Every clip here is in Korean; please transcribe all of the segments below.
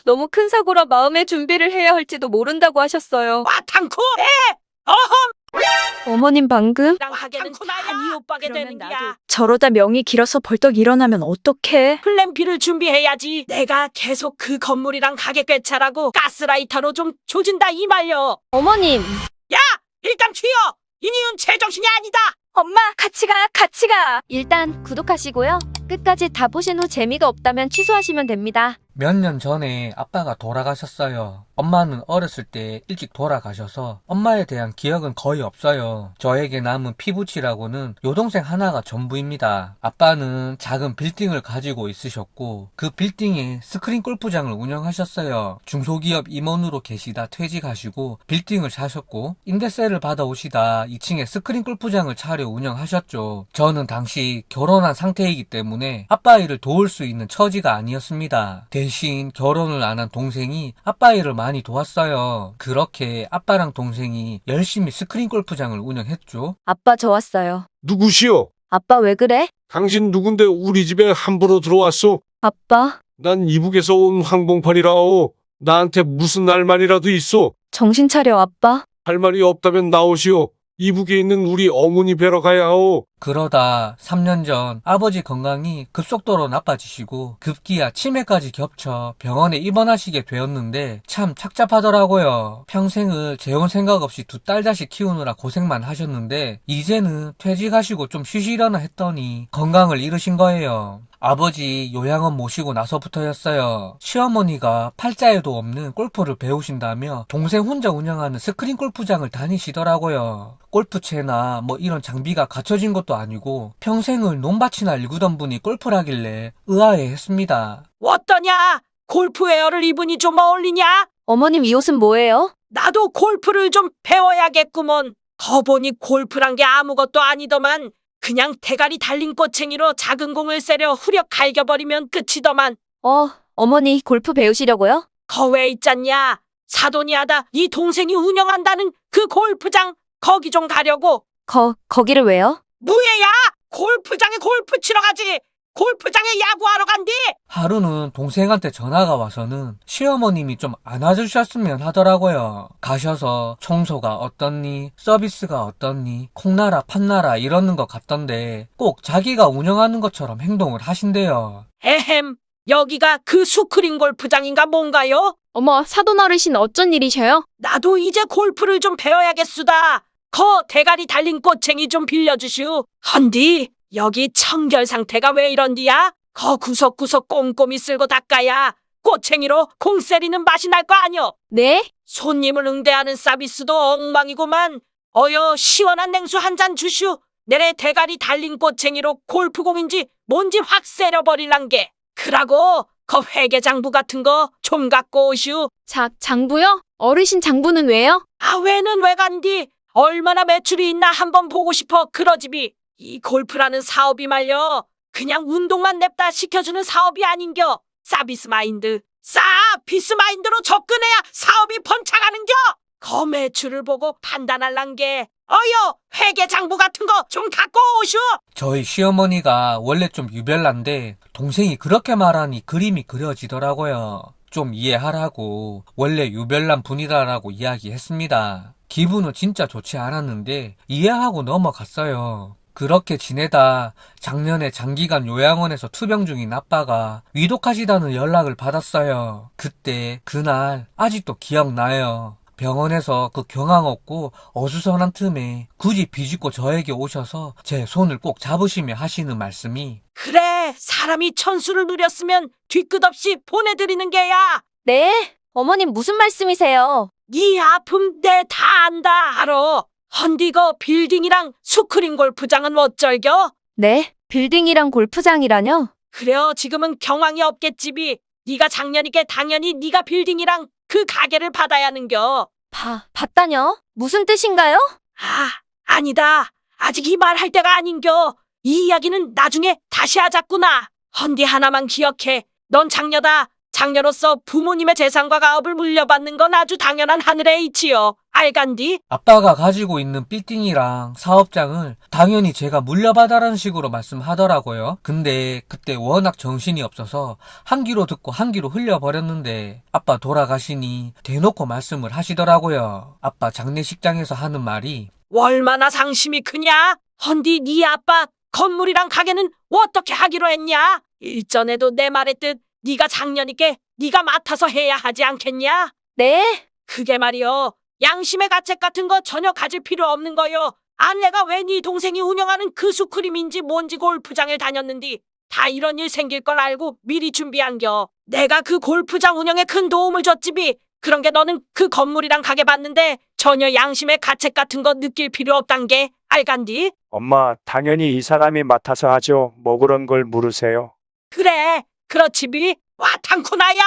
너무 큰 사고라 마음의 준비를 해야 할지도 모른다고 하셨어요. 와탕쿠 에 어험 어머님 방금 랑 하게는 이 오빠게 되는 거야. 저러다 명이 길어서 벌떡 일어나면 어떡해? 플랜 B를 준비해야지. 내가 계속 그 건물이랑 가게 꿰차라고 가스라이터로 좀 조진다 이 말려. 어머님! 야 일단 튀어. 이니은 제정신이 아니다. 엄마 같이 가. 일단 구독하시고요. 끝까지 다 보신 후 재미가 없다면 취소하시면 됩니다. 몇 년 전에 아빠가 돌아가셨어요. 엄마는 어렸을 때 일찍 돌아가셔서 엄마에 대한 기억은 거의 없어요. 저에게 남은 피부치라고는 여동생 하나가 전부입니다. 아빠는 작은 빌딩을 가지고 있으셨고 그 빌딩에 스크린 골프장을 운영하셨어요. 중소기업 임원으로 계시다 퇴직하시고 빌딩을 사셨고 임대세를 받아오시다 2층에 스크린 골프장을 차려 운영하셨죠. 저는 당시 결혼한 상태이기 때문에 아빠 일을 도울 수 있는 처지가 아니었습니다. 대신 결혼을 안 한 동생이 아빠 일을 많이 도왔어요. 그렇게 아빠랑 동생이 열심히 스크린 골프장을 운영했죠. 아빠 저 왔어요. 누구시오? 아빠 왜 그래? 당신 누군데 우리 집에 함부로 들어왔소? 아빠 난 이북에서 온 황봉팔이라오. 나한테 무슨 할 말이라도 있어? 정신 차려 아빠. 할 말이 없다면 나오시오. 이북에 있는 우리 어머니 뵈러 가야 하오. 그러다 3년 전 아버지 건강이 급속도로 나빠지시고 급기야 치매까지 겹쳐 병원에 입원하시게 되었는데 참 착잡하더라고요. 평생을 재혼 생각 없이 두 딸 자식 키우느라 고생만 하셨는데 이제는 퇴직하시고 좀 쉬시려나 했더니 건강을 잃으신 거예요. 아버지 요양원 모시고 나서부터였어요. 시어머니가 팔자에도 없는 골프를 배우신다며 동생 혼자 운영하는 스크린 골프장을 다니시더라고요. 골프채나 뭐 이런 장비가 갖춰진 것도 아니고 평생을 논밭이나 일구던 분이 골프라길래 의아해했습니다. 어떠냐? 골프웨어를 입으니 좀 어울리냐? 어머님 이 옷은 뭐예요? 나도 골프를 좀 배워야겠구먼. 거 보니 골프란 게 아무것도 아니더만. 그냥 대가리 달린 꼬챙이로 작은 공을 세려 후려 갈겨버리면 끝이더만. 어머니 골프 배우시려고요? 거왜 있잖냐? 사돈이하다 네 동생이 운영한다는 그 골프장 거기 좀 가려고. 거기를 왜요? 무예야! 골프장에 골프 치러 가지. 골프장에 야구하러 간디. 하루는 동생한테 전화가 와서는 시어머님이 좀 안아주셨으면 하더라고요. 가셔서 청소가 어떻니, 서비스가 어떻니, 콩나라 팥나라 이러는 것 같던데 꼭 자기가 운영하는 것처럼 행동을 하신대요. 에헴, 여기가 그 스크린 골프장인가 뭔가요? 어머 사돈 어르신 어쩐 일이셔요? 나도 이제 골프를 좀 배워야겠수다. 거 대가리 달린 꼬챙이 좀 빌려주시오. 헌디, 여기 청결 상태가 왜 이런디야? 거 구석구석 꼼꼼히 쓸고 닦아야 꼬챙이로 공 세리는 맛이 날 거 아뇨? 네? 손님을 응대하는 서비스도 엉망이구만. 어여 시원한 냉수 한 잔 주시오. 내래 대가리 달린 꼬챙이로 골프공인지 뭔지 확 세려버릴란 게. 그러고 거 회계장부 같은 거 좀 갖고 오시오. 장부요? 어르신 장부는 왜요? 아 왜는 왜 간디? 얼마나 매출이 있나 한번 보고 싶어 그러지비. 이 골프라는 사업이 말려 그냥 운동만 냅다 시켜주는 사업이 아닌겨. 서비스 마인드로 접근해야 사업이 번창하는겨. 거 매출을 보고 판단할란 게. 어여 회계장부 같은 거 좀 갖고 오시오. 저희 시어머니가 원래 좀 유별난데 동생이 그렇게 말하니 그림이 그려지더라고요. 좀 이해하라고 원래 유별난 분이다라고 이야기했습니다. 기분은 진짜 좋지 않았는데 이해하고 넘어갔어요. 그렇게 지내다 작년에 장기간 요양원에서 투병 중인 아빠가 위독하시다는 연락을 받았어요. 그날 아직도 기억나요. 병원에서 그 경황 없고 어수선한 틈에 굳이 비집고 저에게 오셔서 제 손을 꼭 잡으시며 하시는 말씀이 그래 사람이 천수를 누렸으면 뒤끝없이 보내드리는 게야. 네? 어머님 무슨 말씀이세요? 네 아픔 내 다 안다 알어. 헌디거 빌딩이랑 스크린 골프장은 어쩔겨? 네? 빌딩이랑 골프장이라뇨? 그래요 지금은 경황이 없겠지비. 네가 작년이게 당연히 네가 빌딩이랑 그 가게를 받아야 하는겨. 봤다뇨? 무슨 뜻인가요? 아니다. 아직 이 말 할 때가 아닌겨. 이 이야기는 나중에 다시 하자꾸나. 헌디 하나만 기억해. 넌 장녀다. 장녀로서 부모님의 재산과 가업을 물려받는 건 아주 당연한 하늘의 이치요. 알간디? 아빠가 가지고 있는 빌딩이랑 사업장을 당연히 제가 물려받아라는 식으로 말씀하더라고요. 근데 그때 워낙 정신이 없어서 한 귀로 듣고 한 귀로 흘려버렸는데 아빠 돌아가시니 대놓고 말씀을 하시더라고요. 아빠 장례식장에서 하는 말이 얼마나 상심이 크냐? 헌디 네 아빠 건물이랑 가게는 어떻게 하기로 했냐? 일전에도 내 말했듯 네가 장녀니께 네가 맡아서 해야 하지 않겠냐? 네. 그게 말이요. 양심의 가책 같은 거 전혀 가질 필요 없는 거요. 아내가 왜 네 동생이 운영하는 그 수크림인지 뭔지 골프장을 다녔는디 다 이런 일 생길 걸 알고 미리 준비한겨. 내가 그 골프장 운영에 큰 도움을 줬지비. 그런 게 너는 그 건물이랑 가게 봤는데 전혀 양심의 가책 같은 거 느낄 필요 없단 게 알간디? 엄마, 당연히 이 사람이 맡아서 하죠. 뭐 그런 걸 물으세요. 그래, 그렇지비. 와, 탕쿠나야!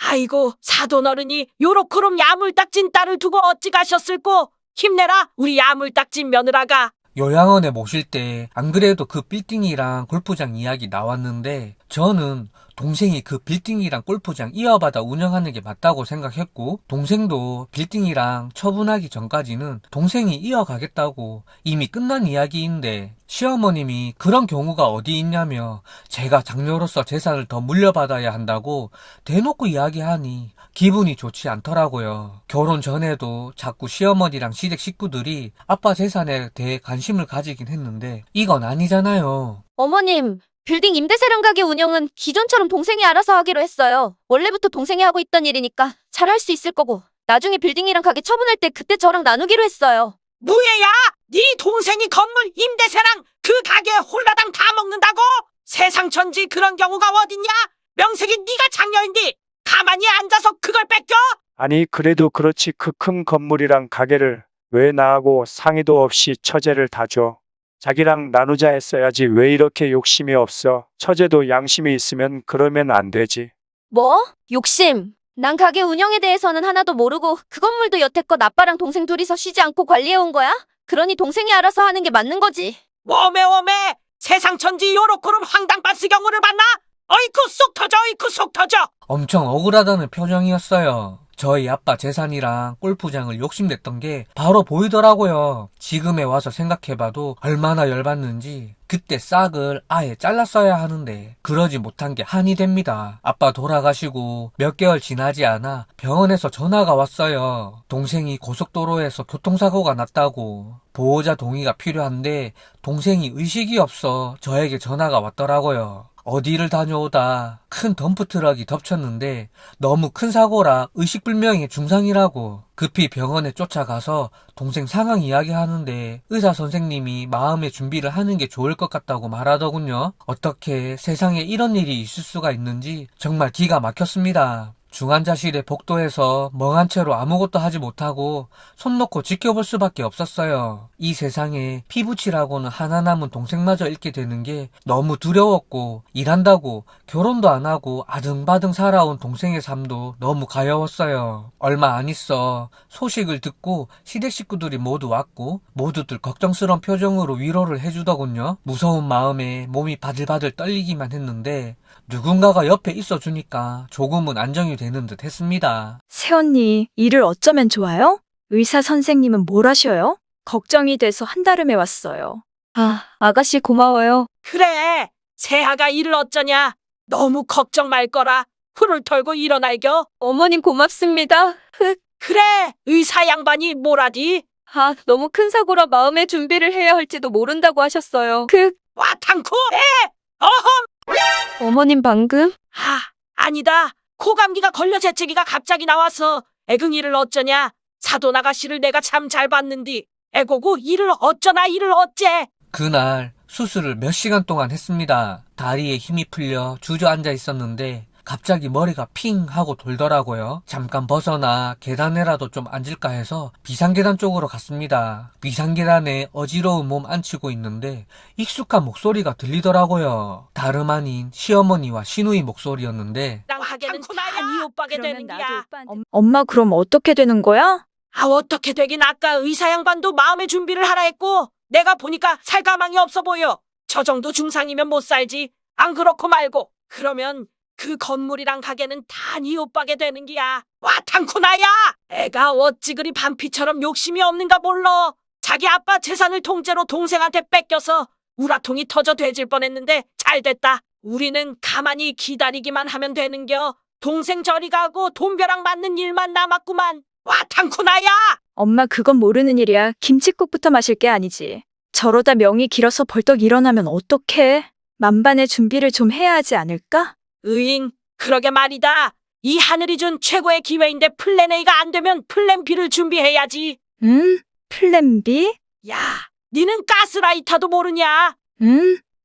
아이고, 사돈 어른이 요렇게럼 야물딱진 딸을 두고 어찌 가셨을꼬? 힘내라, 우리 야물딱진 며느라가. 요양원에 모실 때 안 그래도 그 빌딩이랑 골프장 이야기 나왔는데 저는 동생이 그 빌딩이랑 골프장 이어받아 운영하는 게 맞다고 생각했고 동생도 빌딩이랑 처분하기 전까지는 동생이 이어가겠다고 이미 끝난 이야기인데 시어머님이 그런 경우가 어디 있냐며 제가 장녀로서 재산을 더 물려받아야 한다고 대놓고 이야기하니 기분이 좋지 않더라고요. 결혼 전에도 자꾸 시어머니랑 시댁 식구들이 아빠 재산에 대해 관심을 가지긴 했는데 이건 아니잖아요. 어머님, 빌딩 임대사랑 가게 운영은 기존처럼 동생이 알아서 하기로 했어요. 원래부터 동생이 하고 있던 일이니까 잘 할 수 있을 거고 나중에 빌딩이랑 가게 처분할 때 그때 저랑 나누기로 했어요. 뭐예야? 네 동생이 건물 임대세랑 그 가게 홀라당 다 먹는다고? 세상 천지 그런 경우가 어딨냐? 명색이 네가 장녀인데 가만히 앉아서 그걸 뺏겨? 아니, 그래도 그렇지 그 큰 건물이랑 가게를 왜 나하고 상의도 없이 처제를 다 줘. 자기랑 나누자 했어야지 왜 이렇게 욕심이 없어. 처제도 양심이 있으면 그러면 안 되지. 뭐? 욕심. 난 가게 운영에 대해서는 하나도 모르고 그 건물도 여태껏 아빠랑 동생 둘이서 쉬지 않고 관리해온 거야? 그러니 동생이 알아서 하는 게 맞는 거지. 워메 세상 천지 요렇게럼 황당반스 경우를 봤나? 어이쿠 쏙 터져 어이쿠 속 터져. 엄청 억울하다는 표정이었어요. 저희 아빠 재산이랑 골프장을 욕심냈던 게 바로 보이더라고요. 지금에 와서 생각해봐도 얼마나 열받는지 그때 싹을 아예 잘랐어야 하는데 그러지 못한 게 한이 됩니다. 아빠 돌아가시고 몇 개월 지나지 않아 병원에서 전화가 왔어요. 동생이 고속도로에서 교통사고가 났다고. 보호자 동의가 필요한데 동생이 의식이 없어 저에게 전화가 왔더라고요. 어디를 다녀오다 큰 덤프트럭이 덮쳤는데 너무 큰 사고라 의식불명의 중상이라고. 급히 병원에 쫓아가서 동생 상황 이야기하는데 의사 선생님이 마음의 준비를 하는 게 좋을 것 같다고 말하더군요. 어떻게 세상에 이런 일이 있을 수가 있는지 정말 기가 막혔습니다. 중환자실에 복도에서 멍한 채로 아무것도 하지 못하고 손 놓고 지켜볼 수밖에 없었어요. 이 세상에 피부치라고는 하나 남은 동생마저 잃게 되는 게 너무 두려웠고 일한다고 결혼도 안 하고 아등바등 살아온 동생의 삶도 너무 가여웠어요. 얼마 안 있어 소식을 듣고 시댁 식구들이 모두 왔고 모두들 걱정스러운 표정으로 위로를 해주더군요. 무서운 마음에 몸이 바들바들 떨리기만 했는데 누군가가 옆에 있어주니까 조금은 안정이 되는 듯 했습니다. 새언니, 일을 어쩌면 좋아요? 의사 선생님은 뭘 하셔요? 걱정이 돼서 한달음에 왔어요. 아, 아가씨 고마워요. 그래 새아가 일을 어쩌냐. 너무 걱정 말 거라. 풀을 털고 일어날겨. 어머님 고맙습니다. 그래 의사 양반이 뭐라디? 아, 너무 큰 사고라 마음의 준비를 해야 할지도 모른다고 하셨어요. 와 탕쿠 에 어험. 어머님 방금? 아니다. 코감기가 걸려 재채기가 갑자기 나와서 애긍이를 어쩌냐. 사돈 아가씨를 내가 참 잘 봤는디 애고고 일을 어쩌나 일을 어째. 그날 수술을 몇 시간 동안 했습니다. 다리에 힘이 풀려 주저앉아 있었는데 갑자기 머리가 핑 하고 돌더라고요. 잠깐 벗어나 계단에라도 좀 앉을까 해서 비상계단 쪽으로 갔습니다. 비상계단에 어지러운 몸 앉히고 있는데 익숙한 목소리가 들리더라고요. 다름 아닌 시어머니와 시누이 목소리였는데 랑 하게는 다네 오빠게 되는 거야. 엄마, 그럼 어떻게 되는 거야? 어떻게 되긴 아까 의사 양반도 마음의 준비를 하라 했고 내가 보니까 살 가망이 없어 보여. 저 정도 중상이면 못 살지. 안 그렇고 말고. 그러면 그 건물이랑 가게는 다 네 오빠게 되는 기야. 와 탕쿠나야. 애가 어찌 그리 반피처럼 욕심이 없는가 몰라. 자기 아빠 재산을 통째로 동생한테 뺏겨서 우라통이 터져 돼질 뻔했는데 잘 됐다. 우리는 가만히 기다리기만 하면 되는겨. 동생 저리 가고 돈벼락 맞는 일만 남았구만. 와 탕쿠나야. 엄마 그건 모르는 일이야. 김칫국부터 마실 게 아니지. 저러다 명이 길어서 벌떡 일어나면 어떡해? 만반의 준비를 좀 해야 하지 않을까? 으잉, 그러게 말이다. 이 하늘이 준 최고의 기회인데 플랜 A가 안 되면 플랜 B를 준비해야지. 플랜 B? 야, 니는 가스라이터도 모르냐?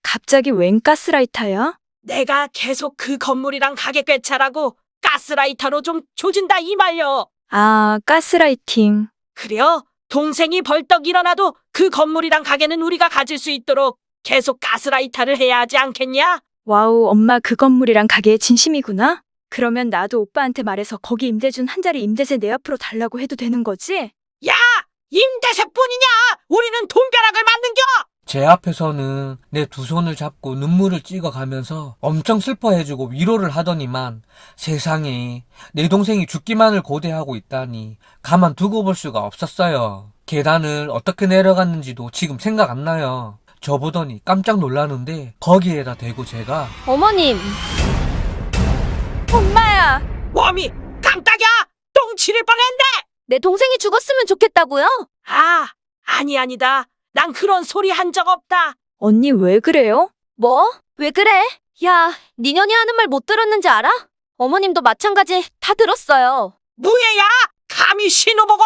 갑자기 웬 가스라이터야? 내가 계속 그 건물이랑 가게 꿰차라고 가스라이터로 좀 조진다 이 말여. 아, 가스라이팅. 그래요? 동생이 벌떡 일어나도 그 건물이랑 가게는 우리가 가질 수 있도록 계속 가스라이터를 해야 하지 않겠냐? 와우, 엄마 그 건물이랑 가게에 진심이구나? 그러면 나도 오빠한테 말해서 거기 임대준 한 자리 임대세 내 앞으로 달라고 해도 되는 거지? 야! 임대세뿐이냐? 우리는 돈벼락을 맞는겨! 제 앞에서는 내 두 손을 잡고 눈물을 찍어가면서 엄청 슬퍼해주고 위로를 하더니만 세상에 내 동생이 죽기만을 고대하고 있다니 가만두고 볼 수가 없었어요. 계단을 어떻게 내려갔는지도 지금 생각 안 나요. 저 보더니 깜짝 놀라는데 거기에다 대고 제가 어머님, 엄마야! 웜이 깜짝이야! 똥 치릴 뻔했네! 내 동생이 죽었으면 좋겠다고요? 아, 아니다. 난 그런 소리 한 적 없다. 언니 왜 그래요? 뭐? 왜 그래? 야, 니년이 하는 말 못 들었는지 알아? 어머님도 마찬가지 다 들었어요. 무예야! 감히 신호 보고!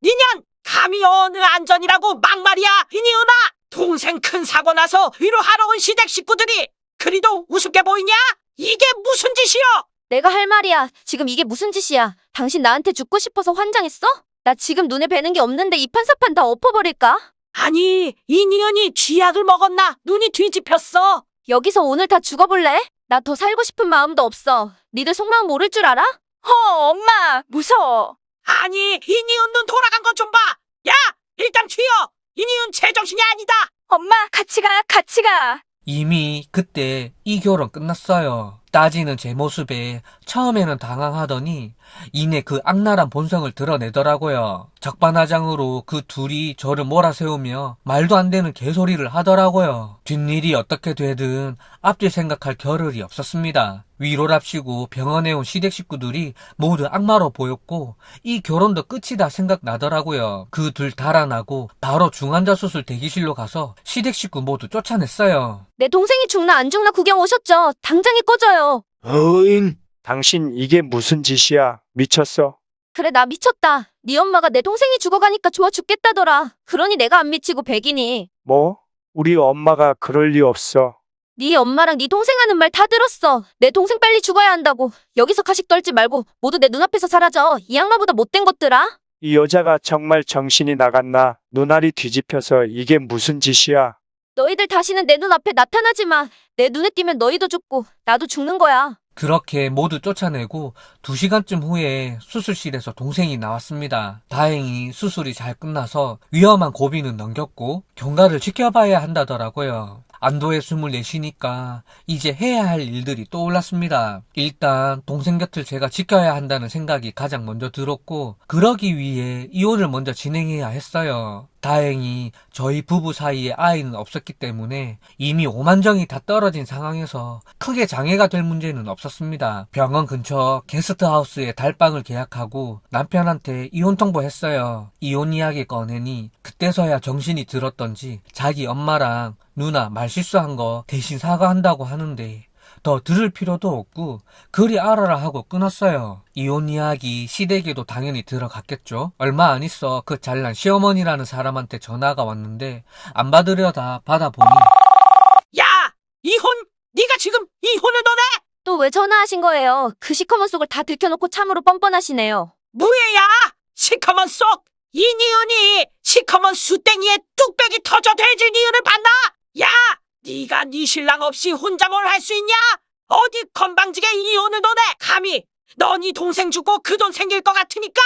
니년! 감히 어느 안전이라고 막말이야! 이니은아! 동생 큰 사고 나서 위로하러 온 시댁 식구들이 그리도 우습게 보이냐? 이게 무슨 짓이여! 내가 할 말이야. 지금 이게 무슨 짓이야? 당신 나한테 죽고 싶어서 환장했어? 나 지금 눈에 뵈는 게 없는데 이판사판 다 엎어버릴까? 아니, 이니은이 쥐약을 먹었나? 눈이 뒤집혔어. 여기서 오늘 다 죽어볼래? 나 더 살고 싶은 마음도 없어. 니들 속마음 모를 줄 알아? 엄마! 무서워. 아니, 이니은 눈 돌아간 것 좀 봐! 야! 일단 튀어! 이니은 제정신이 아니다! 엄마, 같이 가. 이미 그때 이 결혼 끝났어요. 따지는 제 모습에 처음에는 당황하더니 이내 그 악랄한 본성을 드러내더라고요. 적반하장으로 그 둘이 저를 몰아세우며 말도 안 되는 개소리를 하더라고요. 뒷일이 어떻게 되든 앞뒤 생각할 겨를이 없었습니다. 위로랍시고 병원에 온 시댁 식구들이 모두 악마로 보였고 이 결혼도 끝이다 생각나더라고요. 그 둘 달아나고 바로 중환자 수술 대기실로 가서 시댁 식구 모두 쫓아냈어요. 내 동생이 죽나 안 죽나 구경 오셨죠? 당장에 꺼져요. 어잉? 당신 이게 무슨 짓이야? 미쳤어? 그래, 나 미쳤다. 네 엄마가 내 동생이 죽어가니까 좋아 죽겠다더라. 그러니 내가 안 미치고 백이니. 뭐? 우리 엄마가 그럴 리 없어. 네 엄마랑 네 동생 하는 말 다 들었어. 내 동생 빨리 죽어야 한다고. 여기서 가식 떨지 말고 모두 내 눈앞에서 사라져. 이 악마보다 못된 것들아. 이 여자가 정말 정신이 나갔나? 눈알이 뒤집혀서 이게 무슨 짓이야? 너희들 다시는 내 눈앞에 나타나지 마. 내 눈에 띄면 너희도 죽고 나도 죽는 거야. 그렇게 모두 쫓아내고 2시간쯤 후에 수술실에서 동생이 나왔습니다. 다행히 수술이 잘 끝나서 위험한 고비는 넘겼고 경과를 지켜봐야 한다더라고요. 안도의 숨을 내쉬니까 이제 해야 할 일들이 떠올랐습니다. 일단 동생 곁을 제가 지켜야 한다는 생각이 가장 먼저 들었고 그러기 위해 이혼을 먼저 진행해야 했어요. 다행히 저희 부부 사이에 아이는 없었기 때문에 이미 오만정이 다 떨어진 상황에서 크게 장애가 될 문제는 없었습니다. 병원 근처 게스트하우스에 달방을 계약하고 남편한테 이혼 통보했어요. 이혼 이야기 꺼내니 그때서야 정신이 들었던지 자기 엄마랑 누나 말실수한 거 대신 사과한다고 하는데 더 들을 필요도 없고 그리 알아라 하고 끊었어요. 이혼 이야기 시댁에도 당연히 들어갔겠죠. 얼마 안 있어 그 잘난 시어머니라는 사람한테 전화가 왔는데 안 받으려다 받아보니 야! 이혼! 네가 지금 이혼을 너네! 또 왜 전화하신 거예요? 그 시커먼 속을 다 들켜놓고 참으로 뻔뻔하시네요. 무예야! 시커먼 쏙! 이니은이 시커먼 수땡이에 뚝배기 터져 돼질 니은을 봤나? 야! 네가 네 신랑 없이 혼자 뭘 할 수 있냐? 어디 건방지게 이혼을 너네! 감히 너 네 동생 주고 그 돈 생길 것 같으니까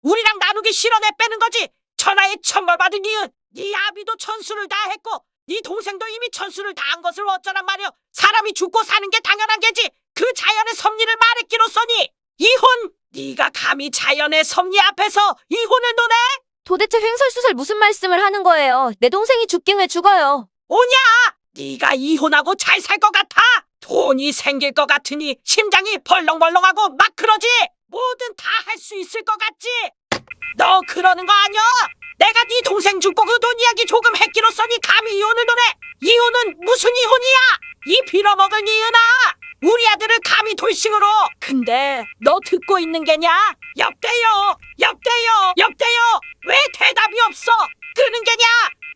우리랑 나누기 싫어 내 빼는 거지. 천하의 천벌받은 니은. 네 아비도 천수를 다 했고 네 동생도 이미 천수를 다 한 것을 어쩌란 말이여. 사람이 죽고 사는 게 당연한 게지. 그 자연의 섭리를 말했기로써니 이혼! 네가 감히 자연의 섭리 앞에서 이혼을 논해? 도대체 횡설수설 무슨 말씀을 하는 거예요? 내 동생이 죽긴 왜 죽어요? 오냐! 네가 이혼하고 잘 살 것 같아! 돈이 생길 것 같으니 심장이 벌렁벌렁하고 막 그러지! 뭐든 다 할 수 있을 것 같지? 너 그러는 거 아니야? 내가 네 동생 죽고 그 돈 이야기 조금 했기로써니 감히 이혼을 논해! 이혼은 무슨 이혼이야! 이 빌어먹을 니은아! 우리 아들을 감히 돌싱으로! 근데 너 듣고 있는 게냐? 여보세요! 왜 대답이 없어? 끄는 게냐?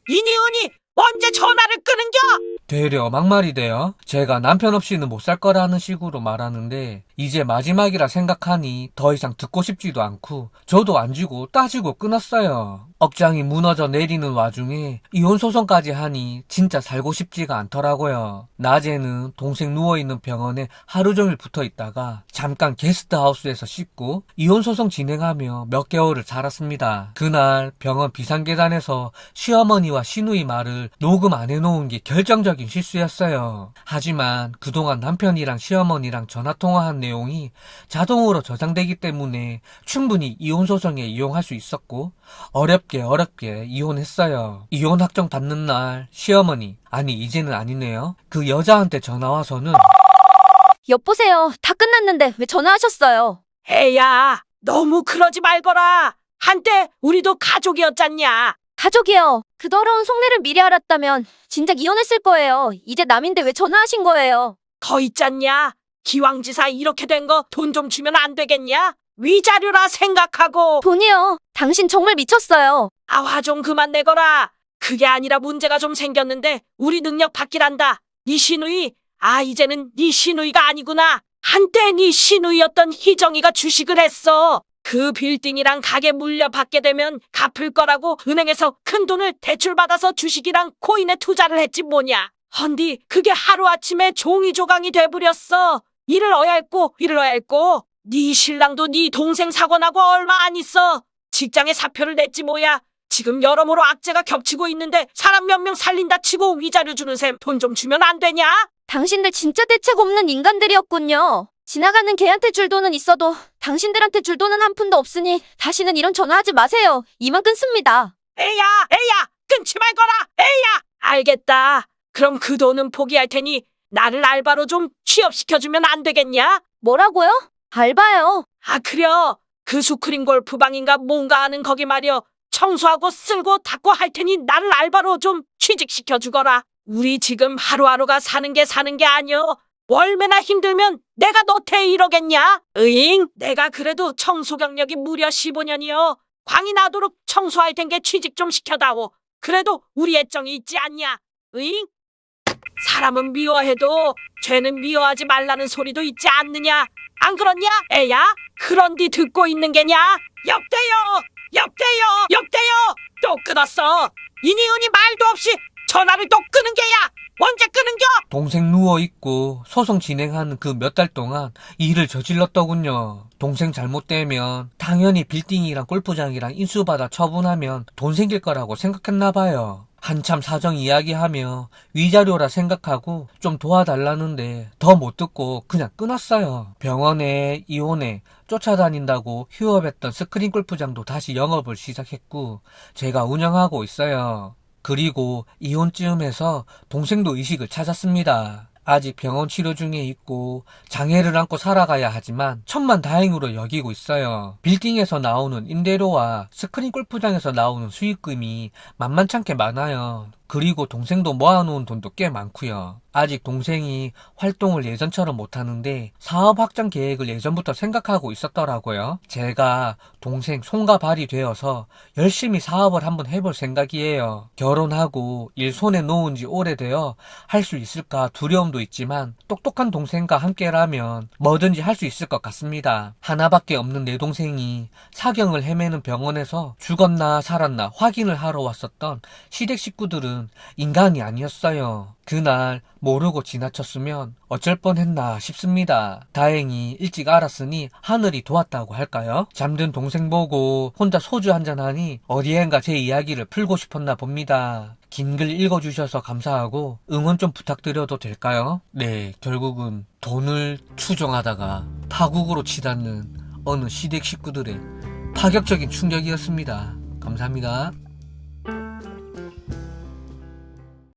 이 니은이 언제 전화를 끄는겨? 되려 막말이돼요. 제가 남편 없이는 못 살 거라는 식으로 말하는데 이제 마지막이라 생각하니 더 이상 듣고 싶지도 않고 저도 안 지고 따지고 끊었어요. 억장이 무너져 내리는 와중에 이혼 소송까지 하니 진짜 살고 싶지가 않더라고요. 낮에는 동생 누워있는 병원에 하루 종일 붙어 있다가 잠깐 게스트하우스에서 씻고 이혼 소송 진행하며 몇 개월을 살았습니다. 그날 병원 비상계단에서 시어머니와 시누이 말을 녹음 안 해놓은 게 결정적인 실수였어요. 하지만 그동안 남편이랑 시어머니랑 전화통화한 내용이 자동으로 저장되기 때문에 충분히 이혼 소송에 이용할 수 있었고 어렵게 이혼했어요. 이혼 확정 받는 날 시어머니, 아니 이제는 아니네요. 그 여자한테 전화와서는 여보세요. 다 끝났는데 왜 전화하셨어요? 애야, 너무 그러지 말거라. 한때 우리도 가족이었잖냐. 가족이요. 그 더러운 속내를 미리 알았다면 진작 이혼했을 거예요. 이제 남인데 왜 전화하신 거예요? 더 있잖냐. 기왕지사 이렇게 된 거 돈 좀 주면 안 되겠냐? 위자료라 생각하고. 돈이요. 당신 정말 미쳤어요. 화 좀 그만 내거라. 그게 아니라 문제가 좀 생겼는데 우리 능력 받기란다. 네 시누이, 이제는 네 시누이가 아니구나. 한때 네 시누이였던 희정이가 주식을 했어. 그 빌딩이랑 가게 물려받게 되면 갚을 거라고 은행에서 큰 돈을 대출받아서 주식이랑 코인에 투자를 했지 뭐냐. 헌디 그게 하루아침에 종이조강이 돼버렸어. 이를 어얄고 네 신랑도 네 동생 사고 나고 얼마 안 있어. 직장에 사표를 냈지 뭐야. 지금 여러모로 악재가 겹치고 있는데 사람 몇 명 살린다 치고 위자료 주는 셈 돈 좀 주면 안 되냐? 당신들 진짜 대책 없는 인간들이었군요. 지나가는 개한테 줄 돈은 있어도 당신들한테 줄 돈은 한 푼도 없으니 다시는 이런 전화하지 마세요. 이만 끊습니다. 에야 끊지 말거라. 에야 알겠다. 그럼 그 돈은 포기할 테니 나를 알바로 좀 취업시켜주면 안 되겠냐? 뭐라고요? 알바요. 그려. 그 수크림 골프방인가 뭔가 하는 거기 말이여. 청소하고 쓸고 닦고 할 테니 나를 알바로 좀 취직시켜주거라. 우리 지금 하루하루가 사는 게 아니여. 얼마나 힘들면 내가 너태 이러겠냐? 으잉, 내가 그래도 청소 경력이 무려 15년이여. 광이 나도록 청소할 텐게 취직 좀 시켜다오. 그래도 우리 애정이 있지 않냐? 으잉? 사람은 미워해도 죄는 미워하지 말라는 소리도 있지 않느냐? 안 그렇냐? 애야? 그런디 듣고 있는 게냐? 여보세요! 또 끊었어. 이니은이 말도 없이 전화를 또 끄는 게야. 언제 끄는겨? 동생 누워있고 소송 진행하는 그 몇 달 동안 일을 저질렀더군요. 동생 잘못되면 당연히 빌딩이랑 골프장이랑 인수받아 처분하면 돈 생길 거라고 생각했나봐요. 한참 사정 이야기하며 위자료라 생각하고 좀 도와달라는데 더 못 듣고 그냥 끊었어요. 병원에 이혼해 쫓아다닌다고 휴업했던 스크린 골프장도 다시 영업을 시작했고 제가 운영하고 있어요. 그리고 이혼쯤 해서 동생도 의식을 찾았습니다. 아직 병원 치료 중에 있고 장애를 안고 살아가야 하지만 천만다행으로 여기고 있어요. 빌딩에서 나오는 임대료와 스크린 골프장에서 나오는 수익금이 만만찮게 많아요. 그리고 동생도 모아놓은 돈도 꽤 많고요. 아직 동생이 활동을 예전처럼 못하는데 사업 확장 계획을 예전부터 생각하고 있었더라고요. 제가 동생 손과 발이 되어서 열심히 사업을 한번 해볼 생각이에요. 결혼하고 일 손에 놓은 지 오래되어 할 수 있을까 두려움도 있지만 똑똑한 동생과 함께라면 뭐든지 할 수 있을 것 같습니다. 하나밖에 없는 내 동생이 사경을 헤매는 병원에서 죽었나 살았나 확인을 하러 왔었던 시댁 식구들은 동생은 인간이 아니었어요. 그날 모르고 지나쳤으면 어쩔 뻔했나 싶습니다. 다행히 일찍 알았으니 하늘이 도왔다고 할까요? 잠든 동생 보고 혼자 소주 한잔하니 어디엔가 제 이야기를 풀고 싶었나 봅니다. 긴 글 읽어주셔서 감사하고 응원 좀 부탁드려도 될까요? 네, 결국은 돈을 추정하다가 파국으로 치닫는 어느 시댁 식구들의 파격적인 충격이었습니다. 감사합니다.